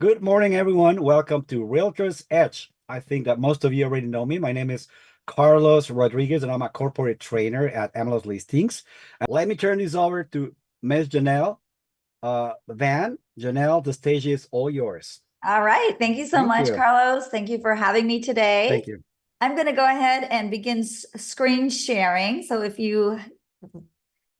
Good morning, everyone. Welcome to Realtors Edge. I think that most of you already know me. My name is Carlos Rodriguez, and I'm a corporate trainer at MLS Listings. Let me turn this over to Ms. Janelle Vann. Janelle, the stage is all yours. All right. Thank you so Thank much, you. Carlos. Thank you for having me today. Thank you. I'm going to go ahead and begin screen sharing. So if you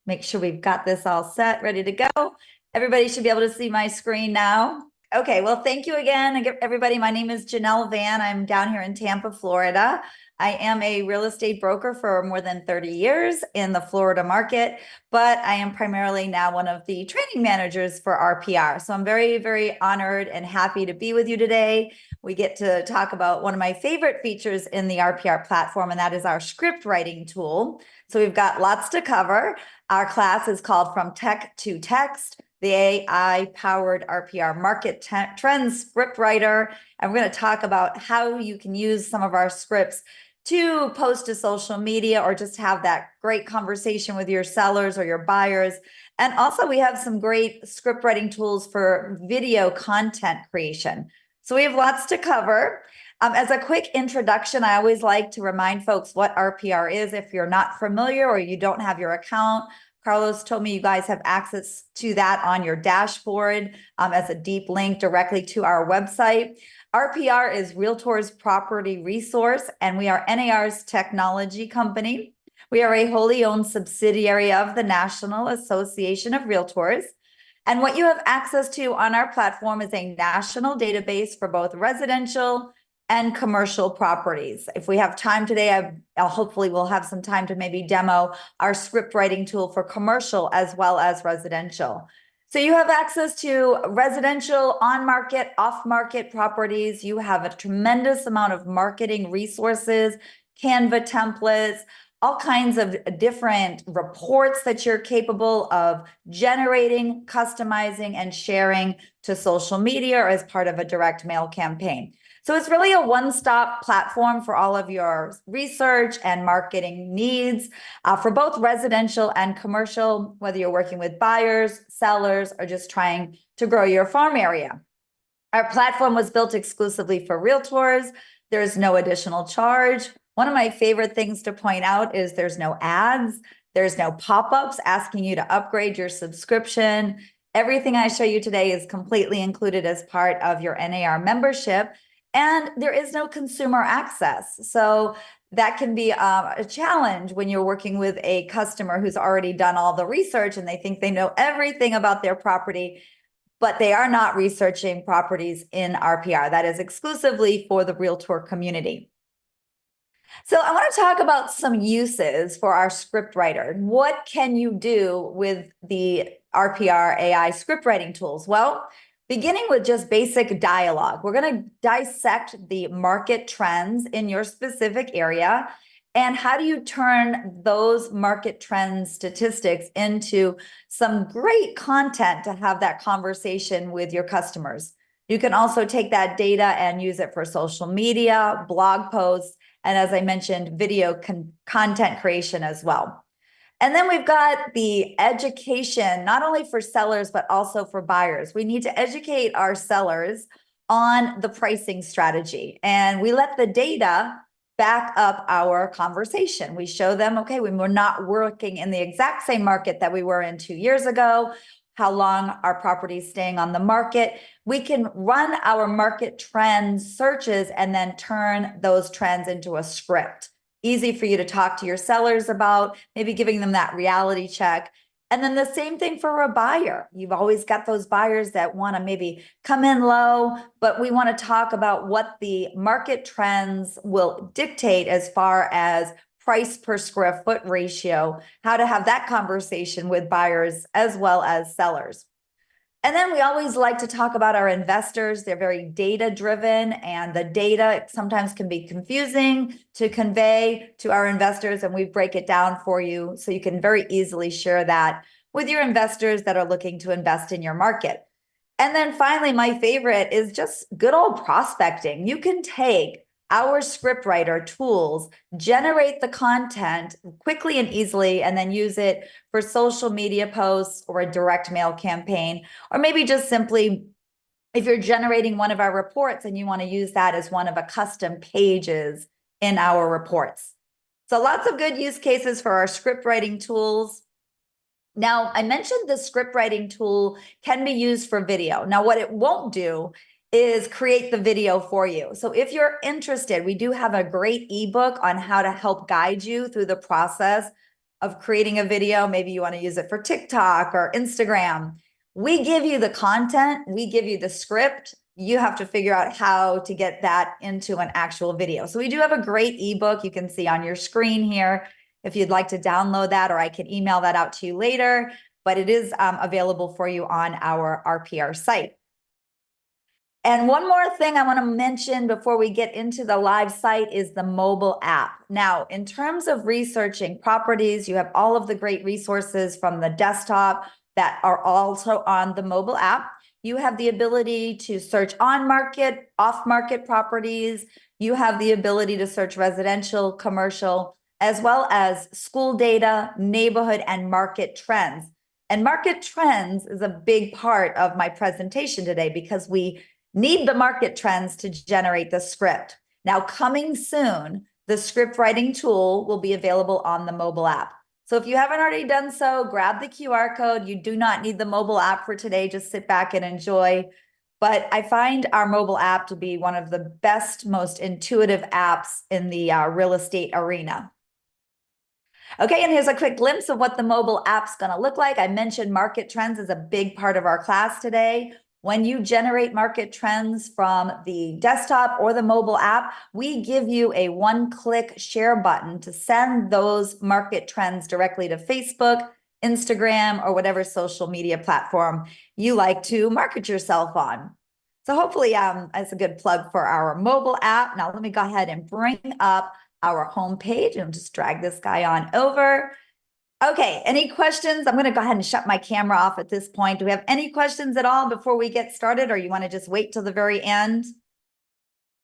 make sure we've got this all set, ready to go, everybody should be able to see my screen now. Okay, well, thank you again, everybody. My name is Janelle Vann. I'm down here in Tampa, Florida. I am a real estate broker for more than 30 years in the Florida market, but I am primarily now one of the training managers for RPR. So I'm very, very honored and happy to be with you today. We get to talk about one of my favorite features in the RPR platform, and that is our script writing tool. So we've got lots to cover. Our class is called From Tech to Text, the AI-powered RPR Market Trends ScriptWriter. And we're going to talk about how you can use some of our scripts to post to social media or just have that great conversation with your sellers or your buyers. And also we have some great script writing tools for video content creation. So we have lots to cover. As a quick introduction, I always like to remind folks what RPR is if you're not familiar or you don't have your account. Carlos told me you guys have access to that on your dashboard as a deep link directly to our website. RPR is Realtors Property Resource, and we are NAR's technology company. We are a wholly owned subsidiary of the National Association of Realtors. And what you have access to on our platform is a national database for both residential and commercial properties. If we have time today, I'll hopefully we'll have some time to maybe demo our script writing tool for commercial as well as residential. So you have access to residential, on-market, off-market properties. You have a tremendous amount of marketing resources, Canva templates, all kinds of different reports that you're capable of generating, customizing, and sharing to social media or as part of a direct mail campaign. So it's really a one-stop platform for all of your research and marketing needs for both residential and commercial, whether you're working with buyers, sellers, or just trying to grow your farm area. Our platform was built exclusively for realtors. There's no additional charge. One of my favorite things to point out is there's no ads. There's no pop-ups asking you to upgrade your subscription. Everything I show you today is completely included as part of your NAR membership. And there is no consumer access. So that can be a challenge when you're working with a customer who's already done all the research and they think they know everything about their property, but they are not researching properties in RPR. That is exclusively for the realtor community. So I want to talk about some uses for our script writer. What can you do with the RPR AI script writing tools? Well, beginning with just basic dialogue, we're going to dissect the market trends in your specific area. And how do you turn those market trend statistics into some great content to have that conversation with your customers? You can also take that data and use it for social media, blog posts, and as I mentioned, video content creation as well. And then we've got the education, not only for sellers, but also for buyers. We need to educate our sellers on the pricing strategy. And we let the data back up our conversation. We show them, okay, when we're not working in the exact same market that we were in 2 years ago, how long our property is staying on the market. We can run our market trend searches and then turn those trends into a script. Easy for you to talk to your sellers about, maybe giving them that reality check. And then the same thing for a buyer. You've always got those buyers that want to maybe come in low, but we want to talk about what the market trends will dictate as far as price per square foot ratio, how to have that conversation with buyers as well as sellers. And then we always like to talk about our investors. They're very data driven, and the data sometimes can be confusing to convey to our investors, and we break it down for you so you can very easily share that with your investors that are looking to invest in your market. And then finally, my favorite is just good old prospecting. You can take our scriptwriter tools, generate the content quickly and easily, and then use it for social media posts or a direct mail campaign, or maybe just simply if you're generating one of our reports and you want to use that as one of a custom pages in our reports. So lots of good use cases for our script writing tools. Now, I mentioned the script writing tool can be used for video. Now, what it won't do is create the video for you. So if you're interested, we do have a great ebook on how to help guide you through the process of creating a video. Maybe you want to use it for TikTok or Instagram. We give you the content, we give you the script. You have to figure out how to get that into an actual video. So we do have a great ebook you can see on your screen here if you'd like to download that, or I can email that out to you later, but it is available for you on our RPR site. And one more thing I want to mention before we get into the live site is the mobile app. Now, in terms of researching properties, you have all of the great resources from the desktop that are also on the mobile app. You have the ability to search on market, off market properties. You have the ability to search residential, commercial, as well as school data, neighborhood, and market trends. And market trends is a big part of my presentation today because we need the market trends to generate the script. Now, coming soon, the script writing tool will be available on the mobile app. So if you haven't already done so, grab the QR code. You do not need the mobile app for today. Just sit back and enjoy. But I find our mobile app to be one of the best, most intuitive apps in the real estate arena. Okay, and here's a quick glimpse of what the mobile app's going to look like. I mentioned market trends is a big part of our class today. When you generate market trends from the desktop or the mobile app, we give you a one-click share button to send those market trends directly to Facebook, Instagram, or whatever social media platform you like to market yourself on. So hopefully that's a good plug for our mobile app. Now let me go ahead and bring up our homepage and just drag this guy on over. Okay, any questions? I'm going to go ahead and shut my camera off at this point. Do we have any questions at all before we get started, or you want to just wait till the very end?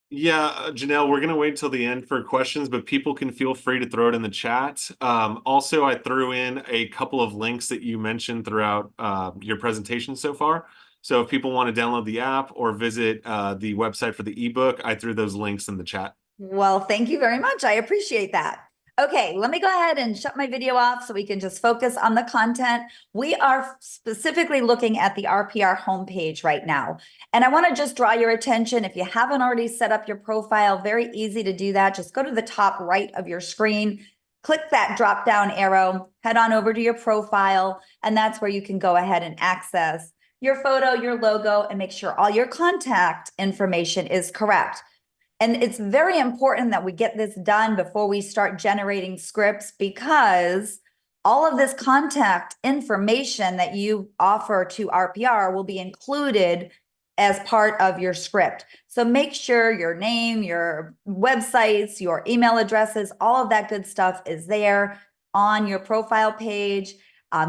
Yeah, Janelle, we're going to wait till the end for questions, but people can feel free to throw it in the chat. Also, I threw in a couple of links that you mentioned throughout your presentation so far. So if people want to download the app or visit the website for the ebook, I threw those links in the chat. Well, thank you very much. I appreciate that. Okay, let me go ahead and shut my video off so we can just focus on the content. We are specifically looking at the RPR homepage right now. And I want to just draw your attention. If you haven't already set up your profile, very easy to do that. Just go to the top right of your screen, click that drop down arrow, head on over to your profile, and that's where you can go ahead and access your photo, your logo, and make sure all your contact information is correct. And it's very important that we get this done before we start generating scripts, because all of this contact information that you offer to RPR will be included as part of your script. So make sure your name, your websites, your email addresses, all of that good stuff is there on your profile page.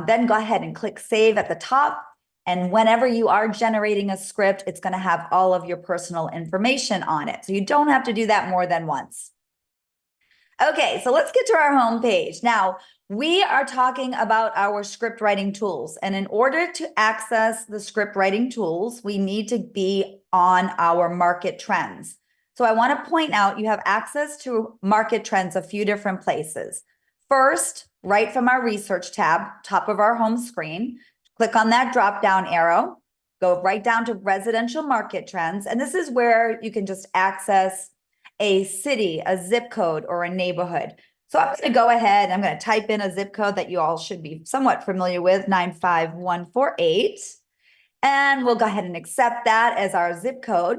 Then go ahead and click save at the top. And whenever you are generating a script, it's going to have all of your personal information on it. So you don't have to do that more than once. Okay, so let's get to our home page. Now, we are talking about our script writing tools. And in order to access the script writing tools, we need to be on our market trends. So I want to point out you have access to market trends a few different places. First, right from our research tab, top of our home screen, click on that drop down arrow, go right down to residential market trends. And this is where you can just access a city, a zip code, or a neighborhood. So I'm going to go ahead, I'm going to type in a zip code that you all should be somewhat familiar with, 95148. And we'll go ahead and accept that as our zip code.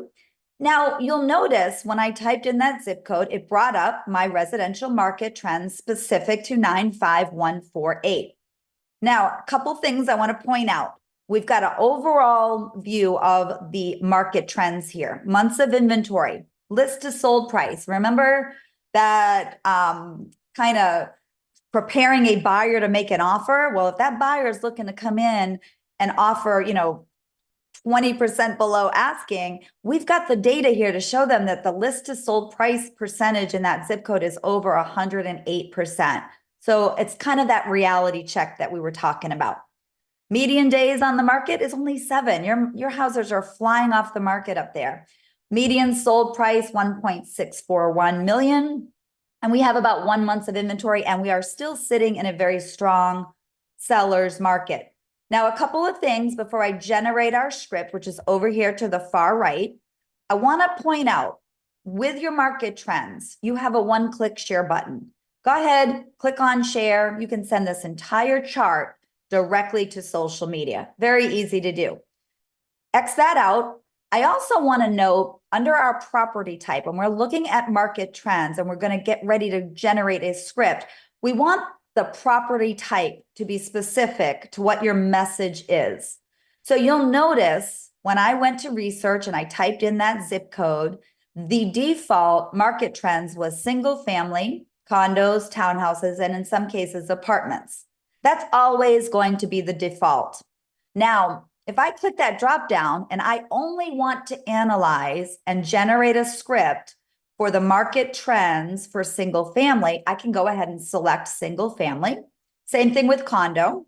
Now, you'll notice when I typed in that zip code, it brought up my residential market trends specific to 95148. Now, a couple things I want to point out. We've got an overall view of the market trends here. Months of inventory, list to sold price. Remember that kind of preparing a buyer to make an offer? Well, if that buyer is looking to come in and offer, 20% below asking, we've got the data here to show them that the list to sold price percentage in that zip code is over 108%. So it's kind of that reality check that we were talking about. Median days on the market is only 7. Your houses are flying off the market up there. Median sold price 1.641 million. And we have about 1 month of inventory, and we are still sitting in a very strong seller's market. Now, a couple of things before I generate our script, which is over here to the far right. I want to point out, with your market trends, you have a one-click share button. Go ahead, click on share. You can send this entire chart directly to social media. Very easy to do. X that out. I also want to note under our property type, when we're looking at market trends and we're going to get ready to generate a script, we want the property type to be specific to what your message is. So you'll notice when I went to research and I typed in that zip code, the default market trends was single family, condos, townhouses, and in some cases, apartments. That's always going to be the default. Now, if I click that drop down and I only want to analyze and generate a script for the market trends for single family, I can go ahead and select single family. Same thing with condo.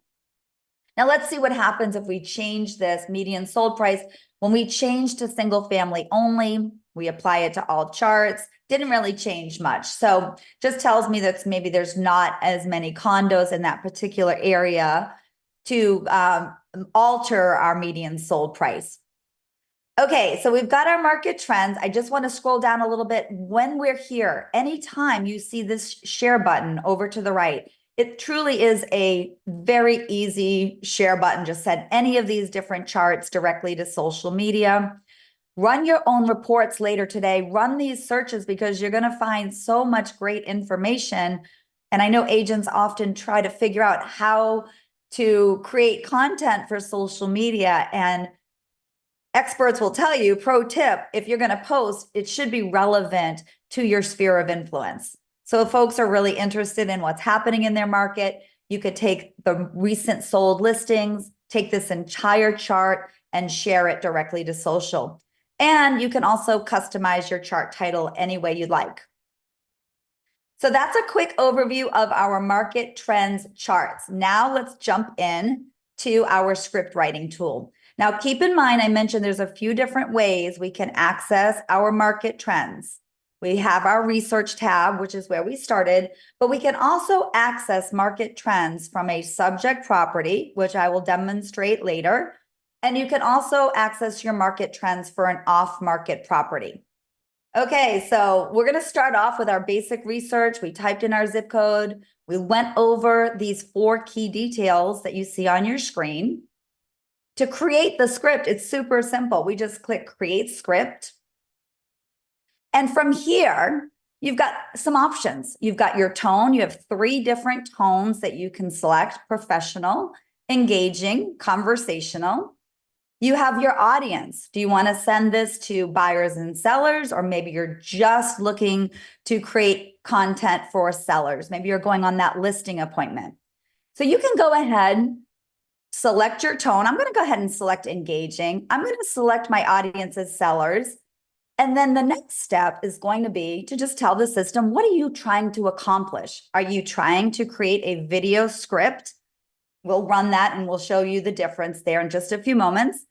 Now let's see what happens if we change this median sold price. When we change to single family only, we apply it to all charts, didn't really change much. So just tells me that maybe there's not as many condos in that particular area to alter our median sold price. Okay, so we've got our market trends. I just want to scroll down a little bit. When we're here, anytime you see this share button over to the right, it truly is a very easy share button. Just send any of these different charts directly to social media. Run your own reports later today. Run these searches because you're going to find so much great information. And I know agents often try to figure out how to create content for social media, and experts will tell you, pro tip, if you're going to post, it should be relevant to your sphere of influence. So if folks are really interested in what's happening in their market, you could take the recent sold listings, take this entire chart and share it directly to social. And you can also customize your chart title any way you'd like. So that's a quick overview of our market trends charts. Now let's jump in to our script writing tool. Now keep in mind, I mentioned there's a few different ways we can access our market trends. We have our research tab, which is where we started, but we can also access market trends from a subject property, which I will demonstrate later. And you can also access your market trends for an off-market property. Okay, so we're going to start off with our basic research. We typed in our zip code. We went over these 4 key details that you see on your screen. To create the script, it's super simple. We just click Create Script. And from here, you've got some options. You've got your tone. You have 3 different tones that you can select: professional, engaging, conversational. You have your audience. Do you want to send this to buyers and sellers, or maybe you're just looking to create content for sellers? Maybe you're going on that listing appointment. So you can go ahead, select your tone. I'm going to go ahead and select engaging. I'm going to select my audience as sellers. And then the next step is going to be to just tell the system, what are you trying to accomplish? Are you trying to create a video script? We'll run that and we'll show you the difference there in just a few moments.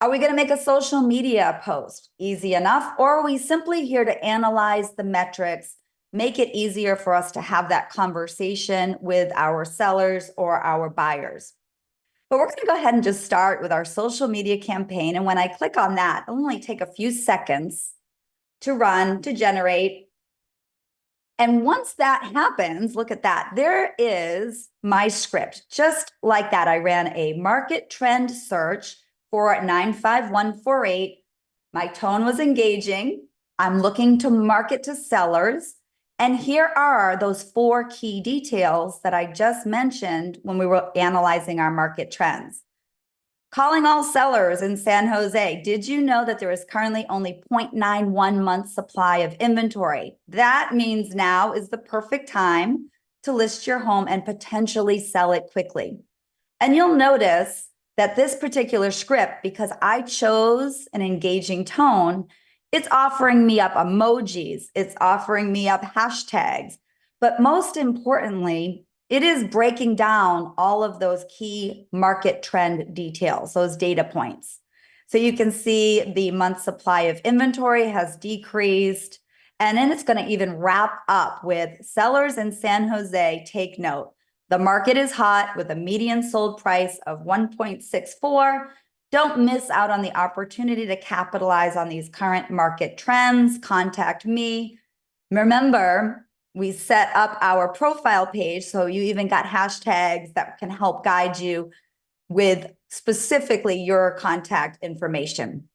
Are we going to make a social media post? Easy enough. Or are we simply here to analyze the metrics, make it easier for us to have that conversation with our sellers or our buyers? But we're going to go ahead and just start with our social media campaign. And when I click on that, it'll only take a few seconds to run, to generate. And once that happens, look at that. There is my script. Just like that, I ran a market trend search for 95148. My tone was engaging. I'm looking to market to sellers. And here are those 4 key details that I just mentioned when we were analyzing our market trends. Calling all sellers in San Jose. Did you know that there is currently only 0.91 month supply of inventory? That means now is the perfect time to list your home and potentially sell it quickly. And you'll notice that this particular script, because I chose an engaging tone, it's offering me up emojis, it's offering me up hashtags. But most importantly, it is breaking down all of those key market trend details, those data points. So you can see the month supply of inventory has decreased, and then it's going to even wrap up with sellers in San Jose take note. The market is hot with a median sold price of 1.64. Don't miss out on the opportunity to capitalize on these current market trends. Contact me. Remember, we set up our profile page, so you even got hashtags that can help guide you with specifically your contact information.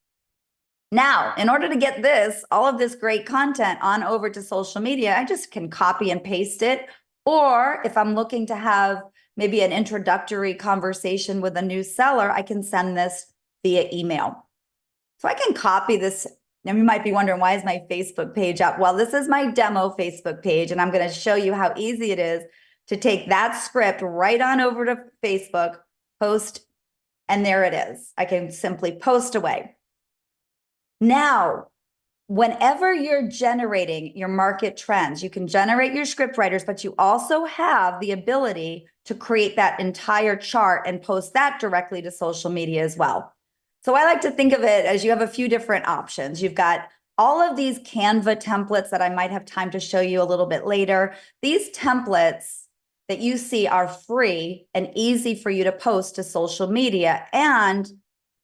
Now, in order to get this, all of this great content on over to social media, I just can copy and paste it. Or if I'm looking to have maybe an introductory conversation with a new seller, I can send this via email. So I can copy this. Now you might be wondering, why is my Facebook page up? Well, this is my demo Facebook page, and I'm going to show you how easy it is to take that script right on over to Facebook, post, and there it is. I can simply post away. Now, whenever you're generating your market trends, you can generate your script writers, but you also have the ability to create that entire chart and post that directly to social media as well. So I like to think of it as you have a few different options. You've got all of these Canva templates that I might have time to show you a little bit later. These templates that you see are free and easy for you to post to social media, and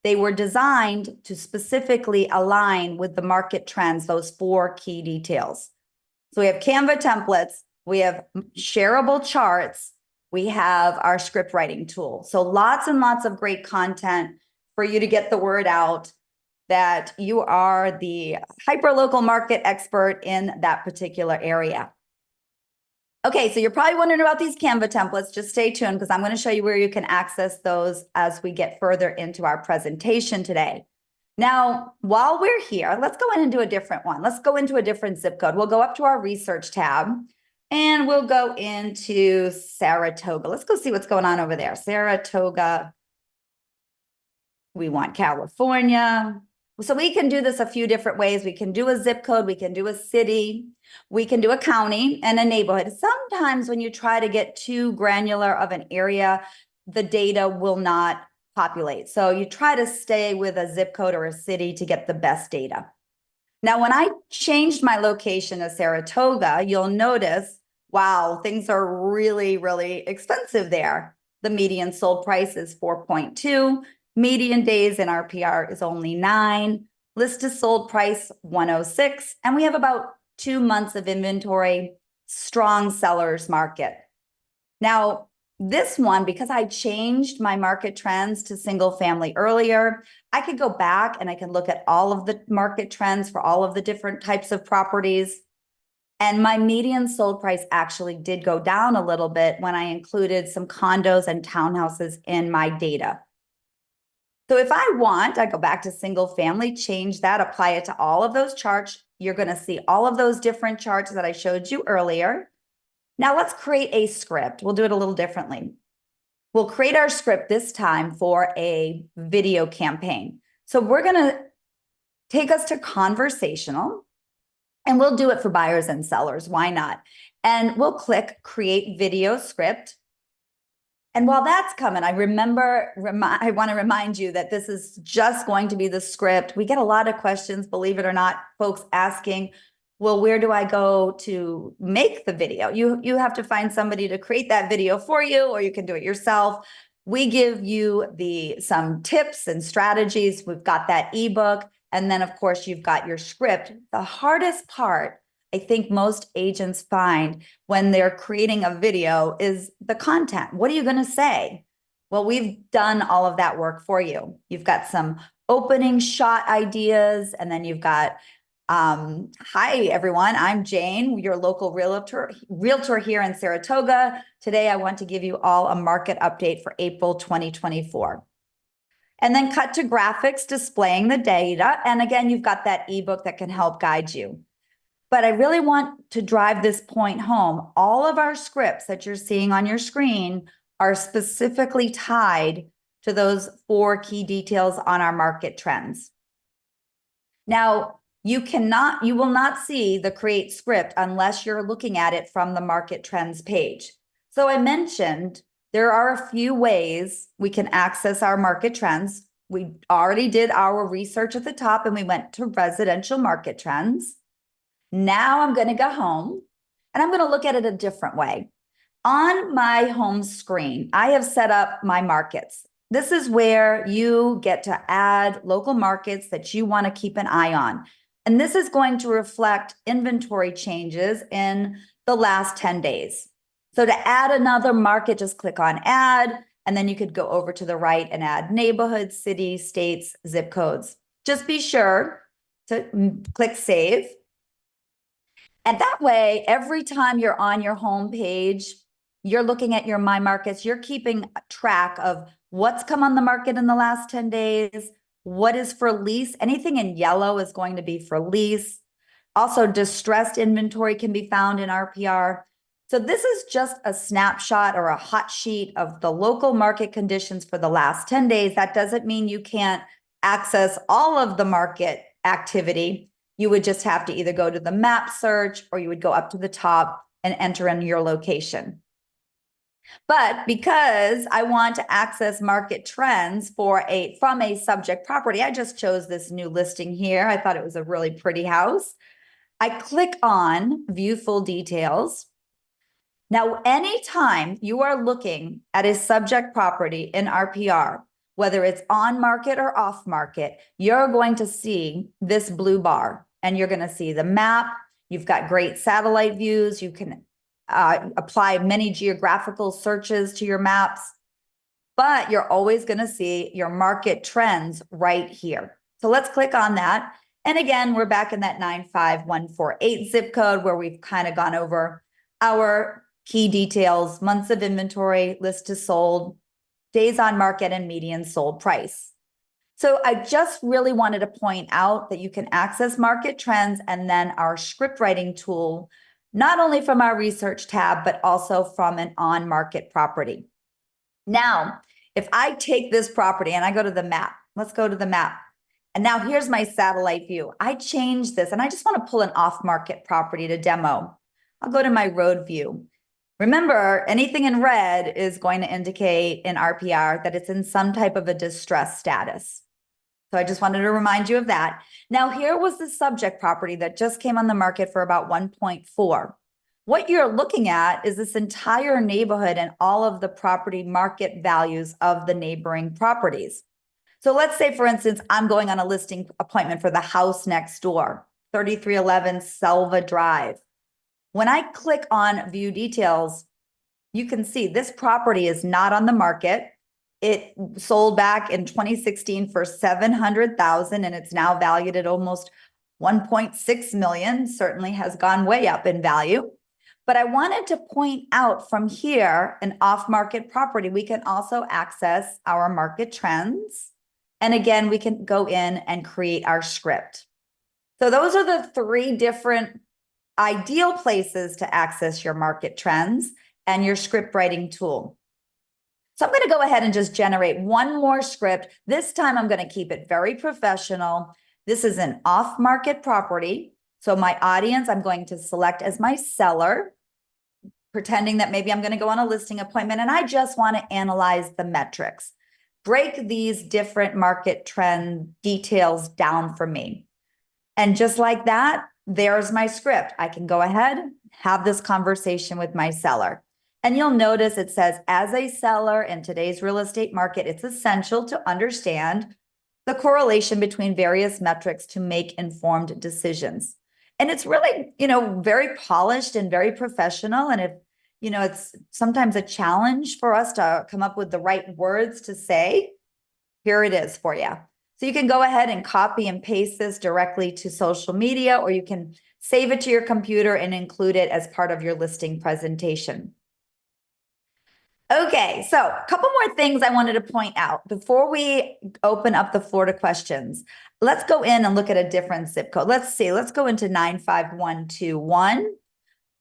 they were designed to specifically align with the market trends, those 4 key details. So we have Canva templates, we have shareable charts, we have our script writing tool. So lots and lots of great content for you to get the word out that you are the hyperlocal market expert in that particular area. Okay, so you're probably wondering about these Canva templates. Just stay tuned because I'm going to show you where you can access those as we get further into our presentation today. Now, while we're here, let's go in and do a different one. Let's go into a different zip code. We'll go up to our research tab and we'll go into Saratoga. Let's go see what's going on over there. Saratoga. We want California. So we can do this a few different ways. We can do a zip code, we can do a city, we can do a county and a neighborhood. Sometimes when you try to get too granular of an area, the data will not populate. So you try to stay with a zip code or a city to get the best data. Now, when I changed my location to Saratoga, you'll notice, wow, things are really, really expensive there. The median sold price is 4.2. Median days in RPR is only 9. List to sold price 106. And we have about 2 months of inventory, strong sellers market. Now, this one, because I changed my market trends to single family earlier, I could go back and I can look at all of the market trends for all of the different types of properties. And my median sold price actually did go down a little bit when I included some condos and townhouses in my data. So if I want, I go back to single family, change that, apply it to all of those charts. You're going to see all of those different charts that I showed you earlier. Now let's create a script. We'll do it a little differently. We'll create our script this time for a video campaign. So we're going to take us to conversational, and we'll do it for buyers and sellers. Why not? And we'll click create video script. And while that's coming, I want to remind you that this is just going to be the script. We get a lot of questions, believe it or not, folks asking, well, where do I go to make the video? You have to find somebody to create that video for you, or you can do it yourself. We give you some tips and strategies. We've got that ebook. And then, of course, you've got your script. The hardest part, I think most agents find when they're creating a video, is the content. What are you going to say? Well, we've done all of that work for you. You've got some opening shot ideas, and then you've got, hi, everyone. I'm Jane, your local realtor here in Saratoga. Today, I want to give you all a market update for April 2024. And then cut to graphics displaying the data. And again, you've got that ebook that can help guide you. But I really want to drive this point home. All of our scripts that you're seeing on your screen are specifically tied to those 4 key details on our market trends. Now, you will not see the create script unless you're looking at it from the market trends page. So I mentioned there are a few ways we can access our market trends. We already did our research at the top and we went to residential market trends. Now I'm going to go home and I'm going to look at it a different way. On my home screen, I have set up my markets. This is where you get to add local markets that you want to keep an eye on. And this is going to reflect inventory changes in the last 10 days. So to add another market, just click on add, and then you could go over to the right and add neighborhoods, cities, states, zip codes. Just be sure to click save. And that way, every time you're on your home page, you're looking at your My Markets, you're keeping track of what's come on the market in the last 10 days, what is for lease. Anything in yellow is going to be for lease. Also, distressed inventory can be found in RPR. So this is just a snapshot or a hot sheet of the local market conditions for the last 10 days. That doesn't mean you can't access all of the market activity. You would just have to either go to the map search or you would go up to the top and enter in your location. But because I want to access market trends from a subject property, I just chose this new listing here. I thought it was a really pretty house. I click on view full details. Now, anytime you are looking at a subject property in RPR, whether it's on market or off market, you're going to see this blue bar and you're going to see the map. You've got great satellite views. You can apply many geographical searches to your maps, but you're always going to see your market trends right here. So let's click on that. And again, we're back in that 95148 zip code where we've kind of gone over our key details, months of inventory, list to sold, days on market, and median sold price. So I just really wanted to point out that you can access market trends and then our script writing tool, not only from our research tab, but also from an on-market property. Now, if I take this property and I go to the map, let's go to the map. And now here's my satellite view. I changed this and I just want to pull an off-market property to demo. I'll go to my road view. Remember, anything in red is going to indicate in RPR that it's in some type of a distress status. So I just wanted to remind you of that. Now, here was the subject property that just came on the market for about 1.4. What you're looking at is this entire neighborhood and all of the property market values of the neighboring properties. So let's say, for instance, I'm going on a listing appointment for the house next door, 3311 Selva Drive. When I click on view details, you can see this property is not on the market. It sold back in 2016 for $700,000 and it's now valued at almost 1.6 million. Certainly has gone way up in value. But I wanted to point out from here, an off-market property, we can also access our market trends. And again, we can go in and create our script. So those are the three different ideal places to access your market trends and your script writing tool. So I'm going to go ahead and just generate one more script. This time I'm going to keep it very professional. This is an off-market property. So my audience, I'm going to select as my seller, pretending that maybe I'm going to go on a listing appointment and I just want to analyze the metrics. Break these different market trend details down for me. And just like that, there's my script. I can go ahead, have this conversation with my seller. And you'll notice it says, as a seller in today's real estate market, it's essential to understand the correlation between various metrics to make informed decisions. And it's really, very polished and very professional. And if, it's sometimes a challenge for us to come up with the right words to say, here it is for you. So you can go ahead and copy and paste this directly to social media, or you can save it to your computer and include it as part of your listing presentation. Okay, so a couple more things I wanted to point out before we open up the floor to questions. Let's go in and look at a different zip code. Let's go into 95121.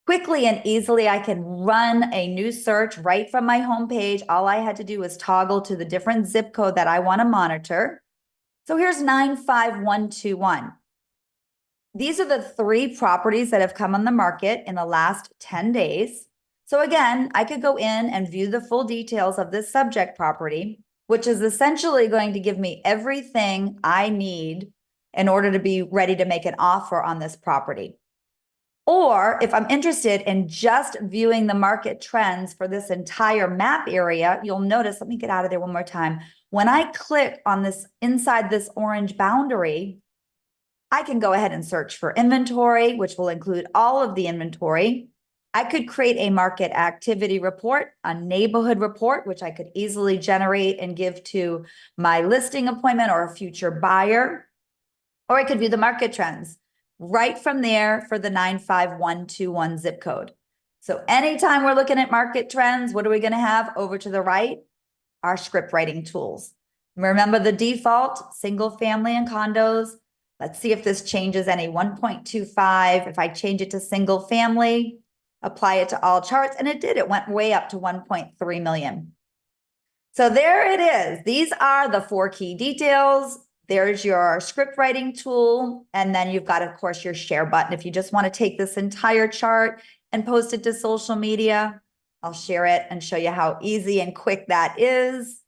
Quickly and easily, I can run a new search right from my homepage. All I had to do was toggle to the different zip code that I want to monitor. So here's 95121. These are the three properties that have come on the market in the last 10 days. So again, I could go in and view the full details of this subject property, which is essentially going to give me everything I need in order to be ready to make an offer on this property. Or if I'm interested in just viewing the market trends for this entire map area, you'll notice, let me get out of there one more time. When I click on this inside this orange boundary, I can go ahead and search for inventory, which will include all of the inventory. I could create a market activity report, a neighborhood report, which I could easily generate and give to my listing appointment or a future buyer. Or I could view the market trends right from there for the 95121 zip code. So anytime we're looking at market trends, what are we going to have over to the right? Our script writing tools. Remember the default, single family and condos. Let's see if this changes any. 1.25. If I change it to single family, apply it to all charts, and it did. It went way up to 1.3 million. So there it is. These are the 4 key details. There's your script writing tool. And then you've got, of course, your share button. If you just want to take this entire chart and post it to social media, I'll share it and show you how easy and quick that is.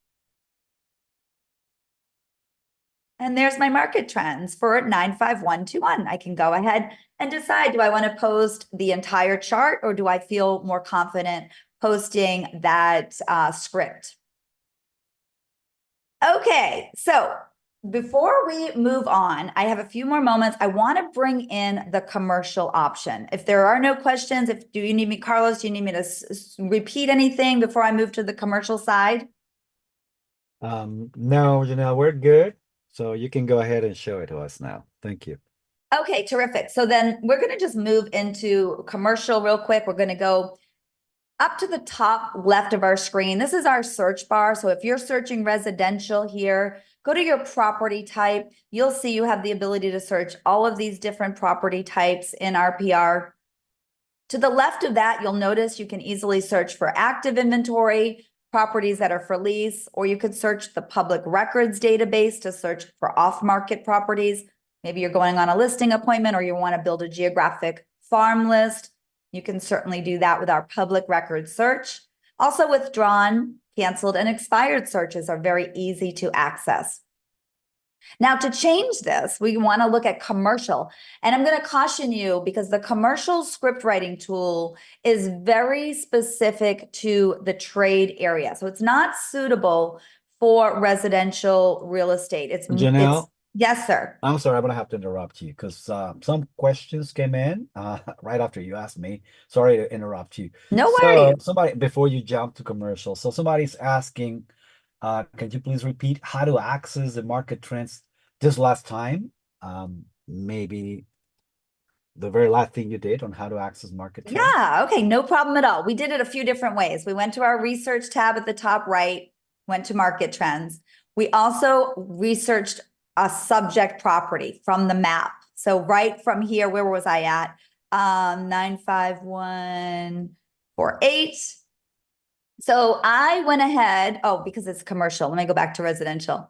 And there's my market trends for 95121. I can go ahead and decide, do I want to post the entire chart or do I feel more confident posting that script? Okay, so before we move on, I have a few more moments. I want to bring in the commercial option. If there are no questions, do you need me, Carlos, do you need me to repeat anything before I move to the commercial side? No, Janelle, we're good. So you can go ahead and show it to us now. Thank you. Okay, terrific. So then we're going to just move into commercial real quick. We're going to go up to the top left of our screen. This is our search bar. So if you're searching residential here, go to your property type. You'll see you have the ability to search all of these different property types in RPR. To the left of that, you'll notice you can easily search for active inventory, properties that are for lease, or you could search the public records database to search for off-market properties. Maybe you're going on a listing appointment or you want to build a geographic farm list. You can certainly do that with our public records search. Also, withdrawn, canceled, and expired searches are very easy to access. Now, to change this, we want to look at commercial. And I'm going to caution you because the commercial script writing tool is very specific to the trade area. So it's not suitable for residential real estate. Janelle? Yes, sir. I'm sorry, I'm gonna have to interrupt you because some questions came in right after you asked me. Sorry to interrupt you. No So worries. somebody, before you jump to commercial, so somebody's asking, can you please repeat how to access the market trends this last time? Maybe the very last thing you did on how to access market trends. Yeah, okay, no problem at all. We did it a few different ways. We went to our research tab at the top right, went to market trends. We also researched a subject property from the map. So right from here, where was I at? 95148. So I went ahead, because it's commercial. Let me go back to residential.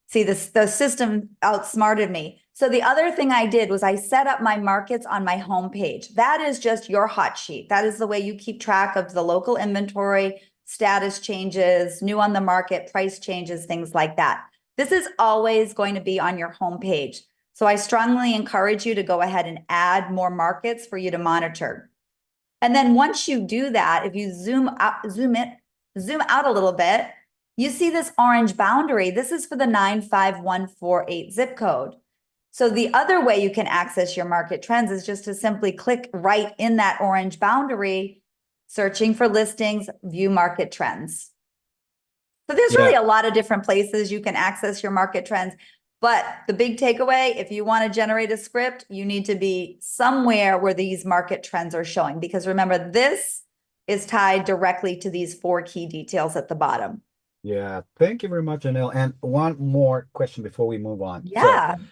See, the system outsmarted me. So the other thing I did was I set up my markets on my homepage. That is just your hot sheet. That is the way you keep track of the local inventory, status changes, new on the market, price changes, things like that. This is always going to be on your homepage. So I strongly encourage you to go ahead and add more markets for you to monitor. And then once you do that, if you zoom out a little bit, you see this orange boundary. This is for the 95148 zip code. So the other way you can access your market trends is just to simply click right in that orange boundary, searching for listings, view market trends. So there's really a lot of different places you can access your market trends. But the big takeaway, if you want to generate a script, you need to be somewhere where these market trends are showing. Because remember, this is tied directly to these 4 key details at the bottom. Yeah, thank you very much, Janelle. And one more question before we move on. Yeah. So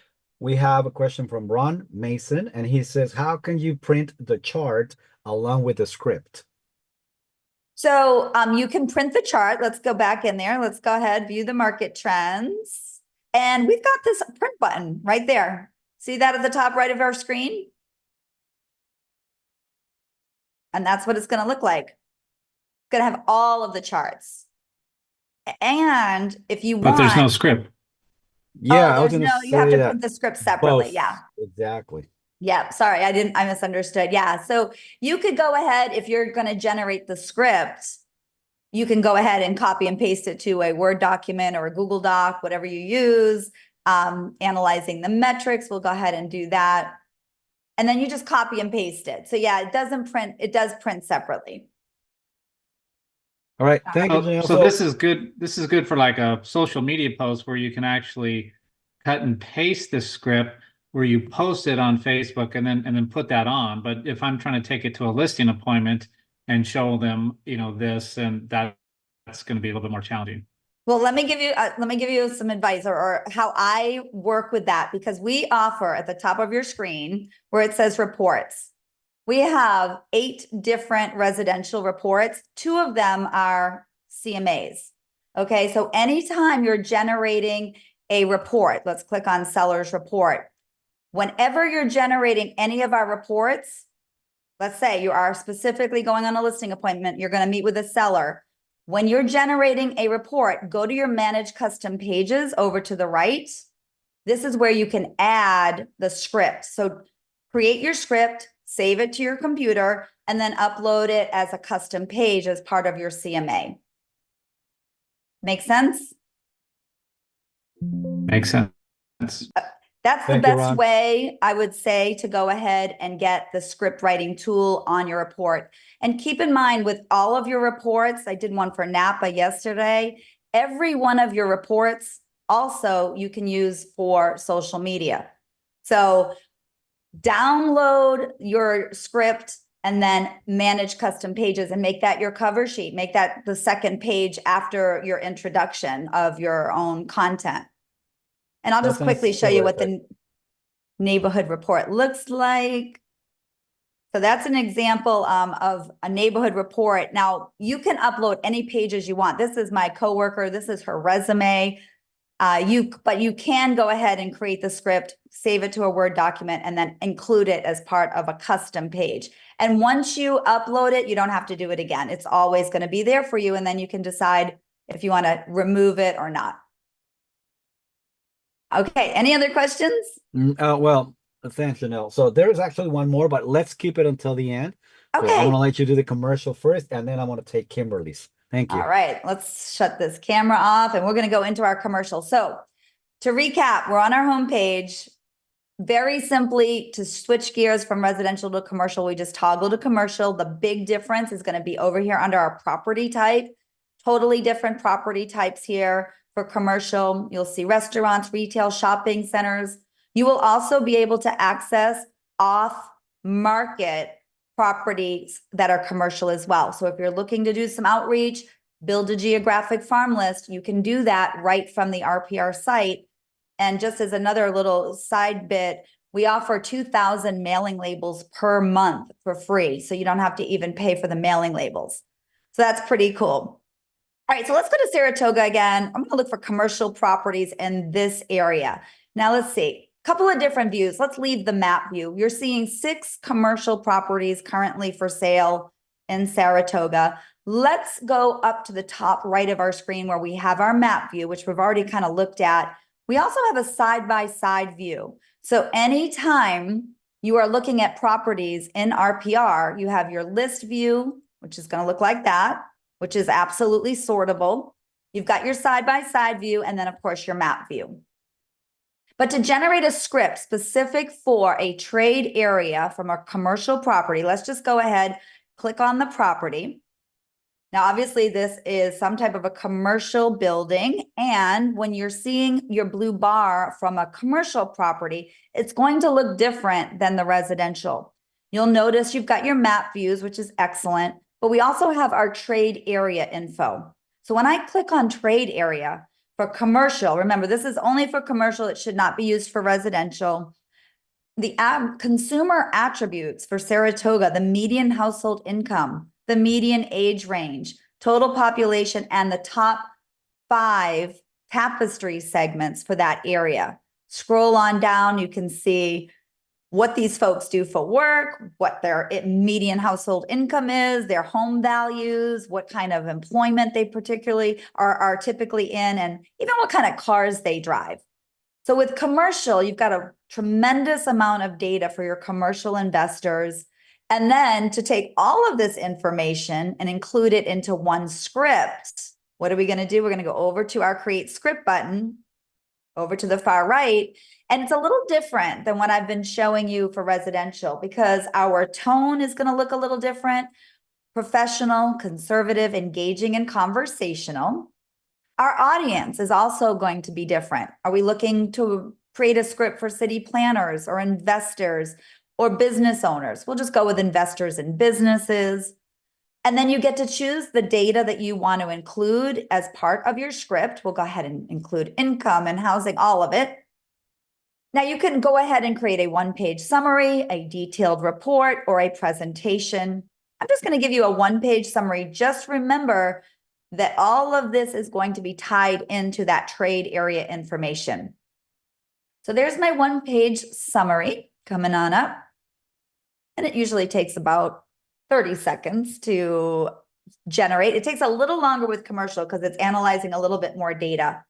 we have a question from Ron Mason, and he says, how can you print the chart along with the script? So you can print the chart. Let's go back in there. Let's go ahead, view the market trends. And we've got this print button right there. See that at the top right of our screen? And that's what it's going to look like. going to have all of the charts. And if you But there's no want, script. Yeah, I was there's gonna no, you have say to that print the script separately. both. Yeah. Exactly. Yeah. Sorry, I misunderstood. Yeah. So you could go ahead, if you're going to generate the script, you can go ahead and copy and paste it to a Word document or a Google Doc, whatever you use. Analyzing the metrics, we'll go ahead and do that. And then you just copy and paste it. So yeah, it doesn't print, it does print separately. All right. Thank you, So, Janelle. so this is good. This is good for like a social media post where you can actually cut and paste the script where you post it on Facebook and then put that on. But if I'm trying to take it to a listing appointment and show them, this, and that's going to be a little bit more challenging. Well, let me give you some advice or how I work with that, because we offer at the top of your screen where it says reports. We have 8 different residential reports. 2 of them are CMAs. Okay, so anytime you're generating a report, let's click on seller's report. Whenever you're generating any of our reports, let's say you are specifically going on a listing appointment, you're going to meet with a seller. When you're generating a report, go to your manage custom pages over to the right. This is where you can add the script. So create your script, save it to your computer, and then upload it as a custom page as part of your CMA. Make sense? Makes sense. That's the Thank you, best Ron. way, I would say, to go ahead and get the script writing tool on your report. And keep in mind, with all of your reports, I did one for Napa yesterday, every one of your reports also you can use for social media. So download your script and then manage custom pages and make that your cover sheet. Make that the second page after your introduction of your own content. And I'll just That sounds quickly show you what terrific. the neighborhood report looks like. So that's an example of a neighborhood report. Now you can upload any pages you want. This is my coworker. This is her resume. But you can go ahead and create the script, save it to a Word document, and then include it as part of a custom page. And once you upload it, you don't have to do it again. It's always going to be there for you. And then you can decide if you want to remove it or not. Okay, any other questions? Well, thanks, Janelle. So there's actually one more, but let's keep it until the end. So I'm Okay. gonna let you do the commercial first, and then I want to take Kimberly's. Thank you. All right, let's shut this camera off and we're going to go into our commercial. So to recap, we're on our homepage. Very simply, to switch gears from residential to commercial, we just toggle to commercial. The big difference is going to be over here under our property type. Totally different property types here. For commercial, you'll see restaurants, retail, shopping centers. You will also be able to access off-market properties that are commercial as well. So if you're looking to do some outreach, build a geographic farm list, you can do that right from the RPR site. And just as another little side bit, we offer 2,000 mailing labels per month for free. So you don't have to even pay for the mailing labels. So that's pretty cool. All right, so let's go to Saratoga again. I'm going to look for commercial properties in this area. Now let's see, a couple of different views. Let's leave the map view. You're seeing 6 commercial properties currently for sale in Saratoga. Let's go up to the top right of our screen where we have our map view, which we've already kind of looked at. We also have a side-by-side view. So anytime you are looking at properties in RPR, you have your list view, which is going to look like that, which is absolutely sortable. You've got your side-by-side view, and then of course your map view. But to generate a script specific for a trade area from a commercial property, let's just go ahead, click on the property. Now, obviously this is some type of a commercial building. And when you're seeing your blue bar from a commercial property, it's going to look different than the residential. You'll notice you've got your map views, which is excellent. But we also have our trade area info. So when I click on trade area for commercial, remember, this is only for commercial. It should not be used for residential. The consumer attributes for Saratoga, the median household income, the median age range, total population, and the top 5 tapestry segments for that area. Scroll on down, you can see what these folks do for work, what their median household income is, their home values, what kind of employment they particularly are typically in, and even what kind of cars they drive. So with commercial, you've got a tremendous amount of data for your commercial investors. And then to take all of this information and include it into one script, what are we going to do? We're going to go over to our Create Script button, over to the far right. And it's a little different than what I've been showing you for residential, because our tone is going to look a little different: professional, conservative, engaging, and conversational. Our audience is also going to be different. Are we looking to create a script for city planners or investors or business owners? We'll just go with investors and businesses. And then you get to choose the data that you want to include as part of your script. We'll go ahead and include income and housing, all of it. Now you can go ahead and create a one-page summary, a detailed report, or a presentation. I'm just going to give you a one-page summary. Just remember that all of this is going to be tied into that trade area information. So there's my one-page summary coming on up. And it usually takes about 30 seconds to generate. It takes a little longer with commercial because it's analyzing a little bit more data.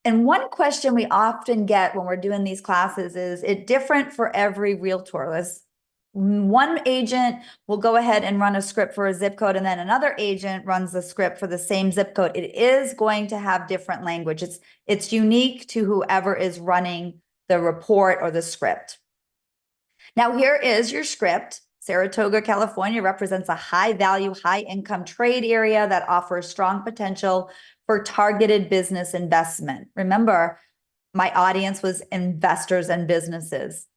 And one question we often get when we're doing these classes is it different for every realtor? One agent will go ahead and run a script for a zip code, and then another agent runs the script for the same zip code. It is going to have different language. It's unique to whoever is running the report or the script. Now here is your script. Saratoga, California represents a high-value, high-income trade area that offers strong potential for targeted business investment. Remember, my audience was investors and businesses.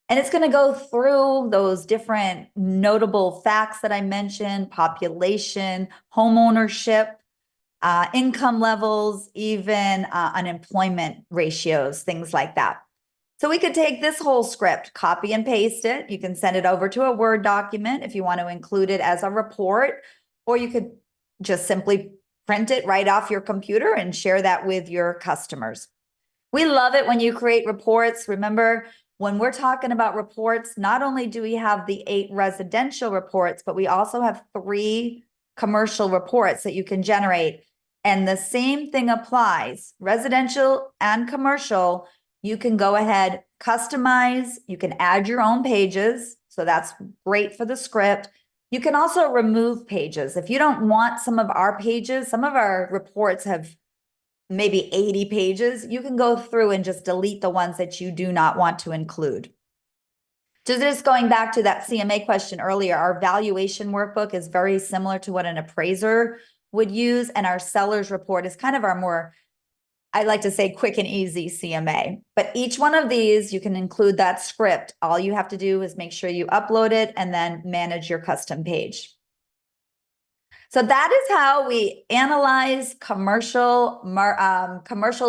And it's going to go through those different notable facts that I mentioned: population, home ownership, income levels, even unemployment ratios, things like that. So we could take this whole script, copy and paste it. You can send it over to a Word document if you want to include it as a report, or you could just simply print it right off your computer and share that with your customers. We love it when you create reports. Remember, when we're talking about reports, not only do we have the 8 residential reports, but we also have 3 commercial reports that you can generate. And the same thing applies, residential and commercial. You can go ahead, customize, you can add your own pages. So that's great for the script. You can also remove pages. If you don't want some of our pages, some of our reports have maybe 80 pages, you can go through and just delete the ones that you do not want to include. So just going back to that CMA question earlier, our valuation workbook is very similar to what an appraiser would use, and our seller's report is kind of our more, I like to say, quick and easy CMA. But each one of these, you can include that script. All you have to do is make sure you upload it and then manage your custom page. So that is how we analyze commercial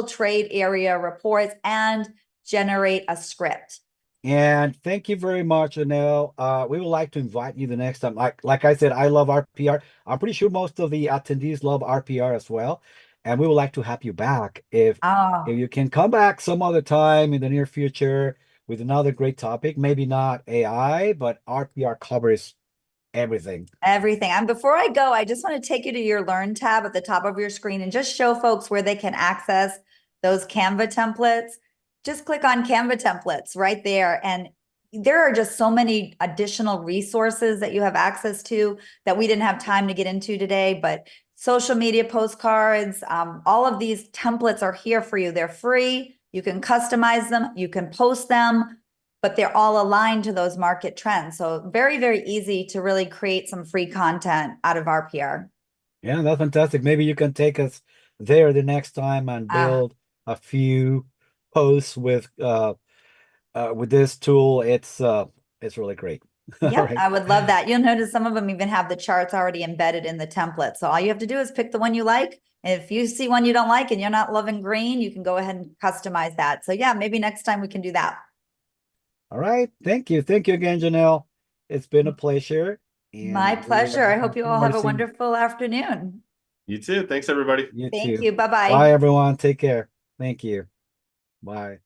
trade area reports and generate a script. And thank you very much, Janelle. We would like to invite you the next time. Like I said, I love RPR. I'm pretty sure most of the attendees love RPR as well. And we would like to have you back if you can come back some other time in the near future with another great topic. Maybe not AI, but RPR covers everything. Everything. And before I go, I just want to take you to your Learn tab at the top of your screen and just show folks where they can access those Canva templates. Just click on Canva templates right there. And there are just so many additional resources that you have access to that we didn't have time to get into today, but social media postcards, all of these templates are here for you. They're free. You can customize them. You can post them, but they're all aligned to those market trends. So very, very easy to really create some free content out of RPR. Yeah, that's fantastic. Maybe you can take us there the next time and build a few posts with this tool. It's really great. Yeah, Right. I would love that. You'll notice some of them even have the charts already embedded in the template. So all you have to do is pick the one you like. And if you see one you don't like and you're not loving green, you can go ahead and customize that. So yeah, maybe next time we can do that. All right. Thank you. Thank you again, Janelle. It's been a pleasure. My pleasure. I hope you all have a wonderful afternoon. You too. Thanks, everybody. You Thank too. you. Bye-bye. Bye, everyone. Take care. Thank you. Bye.